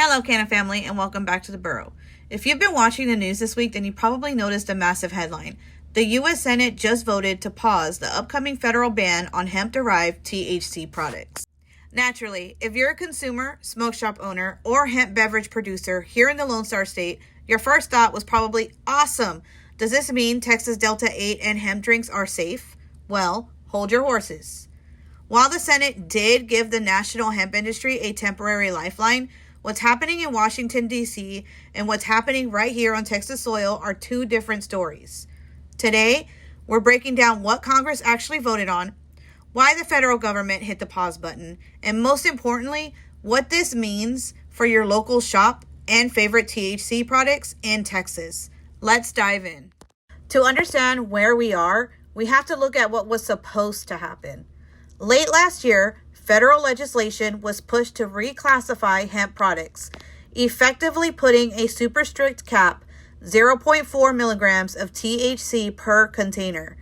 Hello, Canna family, and welcome back to the Borough. If you've been watching the news this week, then you probably noticed a massive headline. The U.S. Senate just voted to pause the upcoming federal ban on hemp-derived THC products. Naturally, if you're a consumer, smoke shop owner, or hemp beverage producer here in the Lone Star State, your first thought was probably, awesome! Does this mean Texas Delta-8 and hemp drinks are safe? Well, hold your horses. While the Senate did give the national hemp industry a temporary lifeline, what's happening in Washington, D.C. and what's happening right here on Texas soil are two different stories. Today, we're breaking down what Congress actually voted on, why the federal government hit the pause button, and most importantly, what this means for your local shop and favorite THC products in Texas. Let's dive in. To understand where we are, we have to look at what was supposed to happen. Late last year, federal legislation was pushed to reclassify hemp products, effectively putting a super strict cap, 0.4 milligrams of THC per container.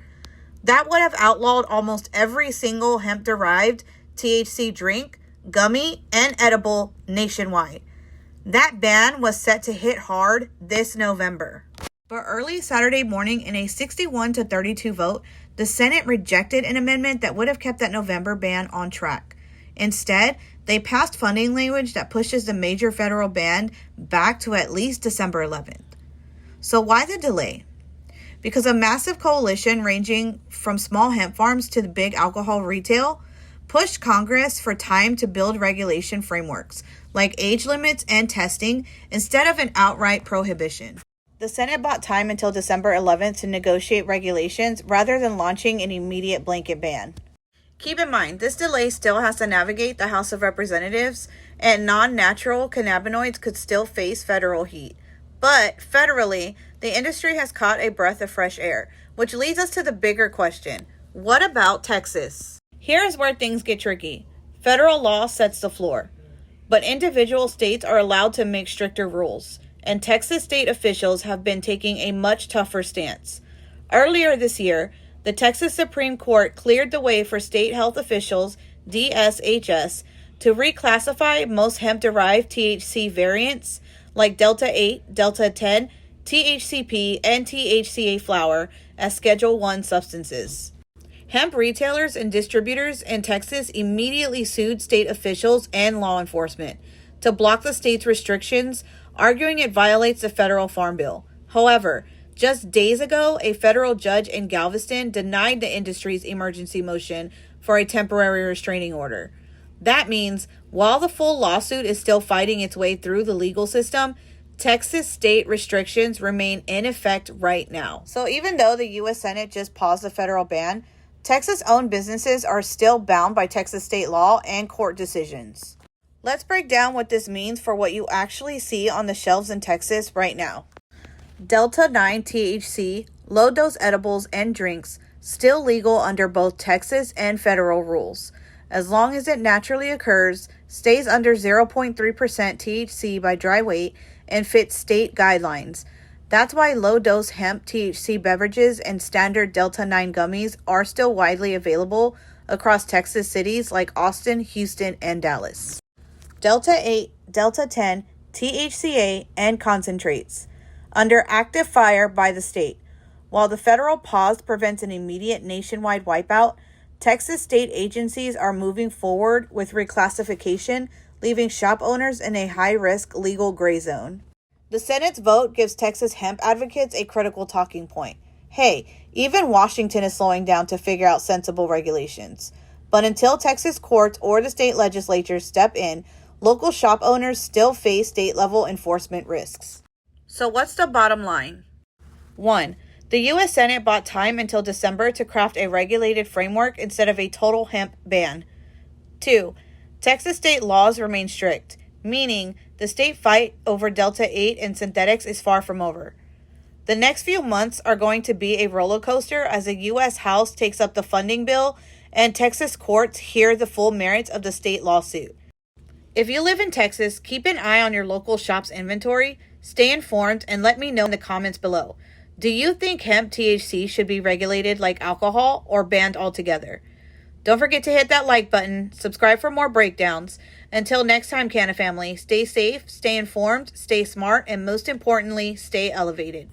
That would have outlawed almost every single hemp-derived THC drink, gummy, and edible nationwide. That ban was set to hit hard this November. But early Saturday morning, in a 61-32 vote, the Senate rejected an amendment that would have kept that November ban on track. Instead, they passed funding language that pushes the major federal ban back to at least December 11th. So why the delay? Because a massive coalition ranging from small hemp farms to the big alcohol retail pushed Congress for time to build regulation frameworks like age limits and testing instead of an outright prohibition. The Senate bought time until December 11th to negotiate regulations rather than launching an immediate blanket ban. Keep in mind, this delay still has to navigate the House of Representatives, and non-natural cannabinoids could still face federal heat. But federally, the industry has caught a breath of fresh air, which leads us to the bigger question. What about Texas? Here is where things get tricky. Federal law sets the floor, but individual states are allowed to make stricter rules, and Texas state officials have been taking a much tougher stance. Earlier this year, the Texas Supreme Court cleared the way for state health officials, DSHS, to reclassify most hemp-derived THC variants like Delta-8, Delta-10, THCP, and THC-A flower as Schedule I substances. Hemp retailers and distributors in Texas immediately sued state officials and law enforcement to block the state's restrictions, arguing it violates the federal Farm Bill. However, just days ago, a federal judge in Galveston denied the industry's emergency motion for a temporary restraining order. That means, while the full lawsuit is still fighting its way through the legal system, Texas state restrictions remain in effect right now. So even though the U.S. Senate just paused the federal ban, Texas-owned businesses are still bound by Texas state law and court decisions. Let's break down what this means for what you actually see on the shelves in Texas right now. Delta-9 THC, low-dose edibles, and drinks still legal under both Texas and federal rules, as long as it naturally occurs, stays under 0.3% THC by dry weight, and fits state guidelines. That's why low-dose hemp THC beverages and standard Delta-9 gummies are still widely available across Texas cities like Austin, Houston, and Dallas. Delta-8, Delta-10, THC-A, and concentrates under active fire by the state. While the federal pause prevents an immediate nationwide wipeout, Texas state agencies are moving forward with reclassification, leaving shop owners in a high-risk legal gray zone. The Senate's vote gives Texas hemp advocates a critical talking point. Hey, even Washington is slowing down to figure out sensible regulations. But until Texas courts or the state legislatures step in, local shop owners still face state-level enforcement risks. So what's the bottom line? 1. The U.S. Senate bought time until December to craft a regulated framework instead of a total hemp ban. 2. Texas state laws remain strict, meaning the state fight over Delta-8 and synthetics is far from over. The next few months are going to be a roller coaster as the U.S. House takes up the funding bill and Texas courts hear the full merits of the state lawsuit. If you live in Texas, keep an eye on your local shop's inventory, stay informed, and let me know in the comments below. Do you think hemp THC should be regulated like alcohol or banned altogether? Don't forget to hit that like button, subscribe for more breakdowns, Until next time, Canna family, stay safe, stay informed, stay smart, and most importantly, stay elevated.